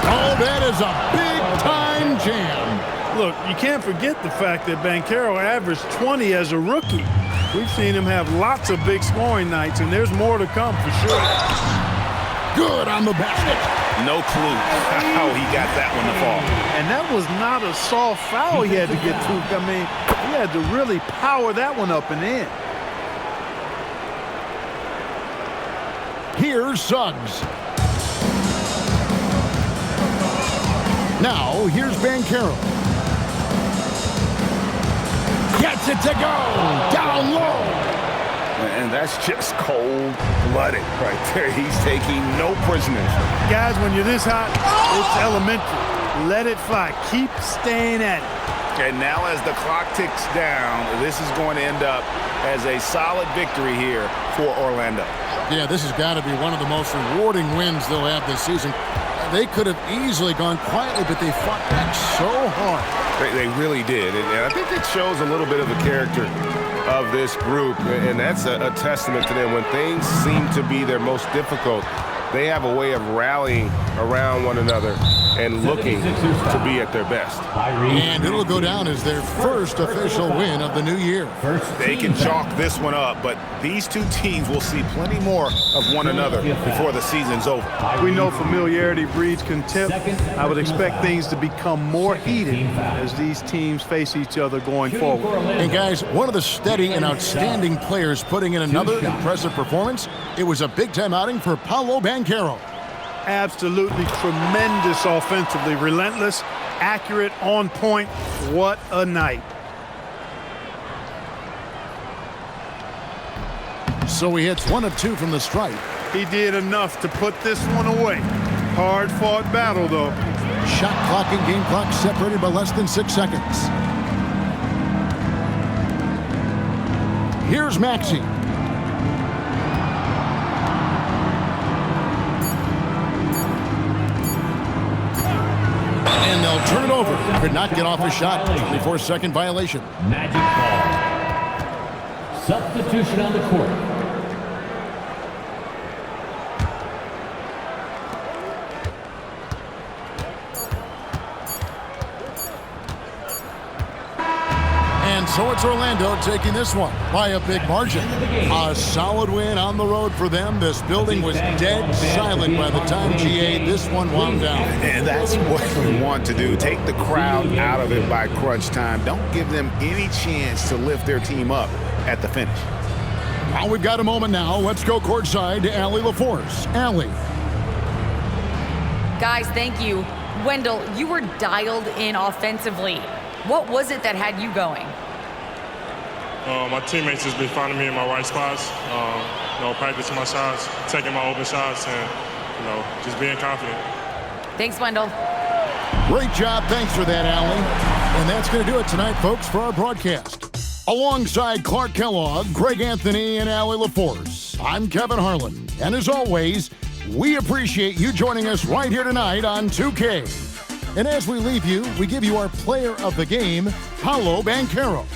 Oh, that is a big-time jam. Look, you can't forget the fact that Banchero averaged 20 as a rookie. We've seen him have lots of big scoring nights, and there's more to come for sure. Good on the basket. No clue how he got that one to fall. And that was not a soft foul he had to get through. I mean, he had to really power that one up and in. Here's Suggs. Now, here's Banchero. Gets it to go. Down low. And that's just cold-blooded right there. He's taking no prisoners. Guys, when you're this hot, it's elementary. Let it fly. Keep staying at it. And now as the clock ticks down, this is going to end up as a solid victory here for Orlando. Yeah, this has got to be one of the most rewarding wins they'll have this season. They could have easily gone quietly, but they fought back so hard. They really did. And I think it shows a little bit of the character of this group. And that's a testament to them. When things seem to be their most difficult, they have a way of rallying around one another and looking to be at their best. And it'll go down as their first official win of the new year. They can chalk this one up, but these two teams will see plenty more of one another before the season's over. We know familiarity breeds contempt. I would expect things to become more heated as these teams face each other going forward. And guys, one of the steady and outstanding players putting in another impressive performance, it was a big-time outing for Paolo Banchero. Absolutely tremendous offensively, relentless, accurate, on point. What a night. So he hits 1 of 2 from the stripe. He did enough to put this one away. Hard-fought battle, though. Shot clock and game clock separated by less than 6 seconds. Here's Maxey. And they'll turn it over. Could not get off a shot. 24-second violation. Magic ball. Substitution on the court. And so it's Orlando taking this one by a big margin. A solid win on the road for them. This building was dead silent by the time GA this one wound down. And that's what we want to do. Take the crowd out of it by crunch time. Don't give them any chance to lift their team up at the finish. Well, we've got a moment now. Let's go courtside to Allie LaForce. Allie. Guys, thank you. Wendell, you were dialed in offensively. What was it that had you going? My teammates just been finding me in my right spots, practicing my shots, taking my open shots, and, just being confident. Thanks, Wendell. Great job. Thanks for that, Allie. And that's going to do it tonight, folks, for our broadcast. Alongside Clark Kellogg, Greg Anthony, and Allie LaForce, I'm Kevin Harlan. And as always, we appreciate you joining us right here tonight on 2K. And as we leave you, we give you our player of the game, Paolo Banchero.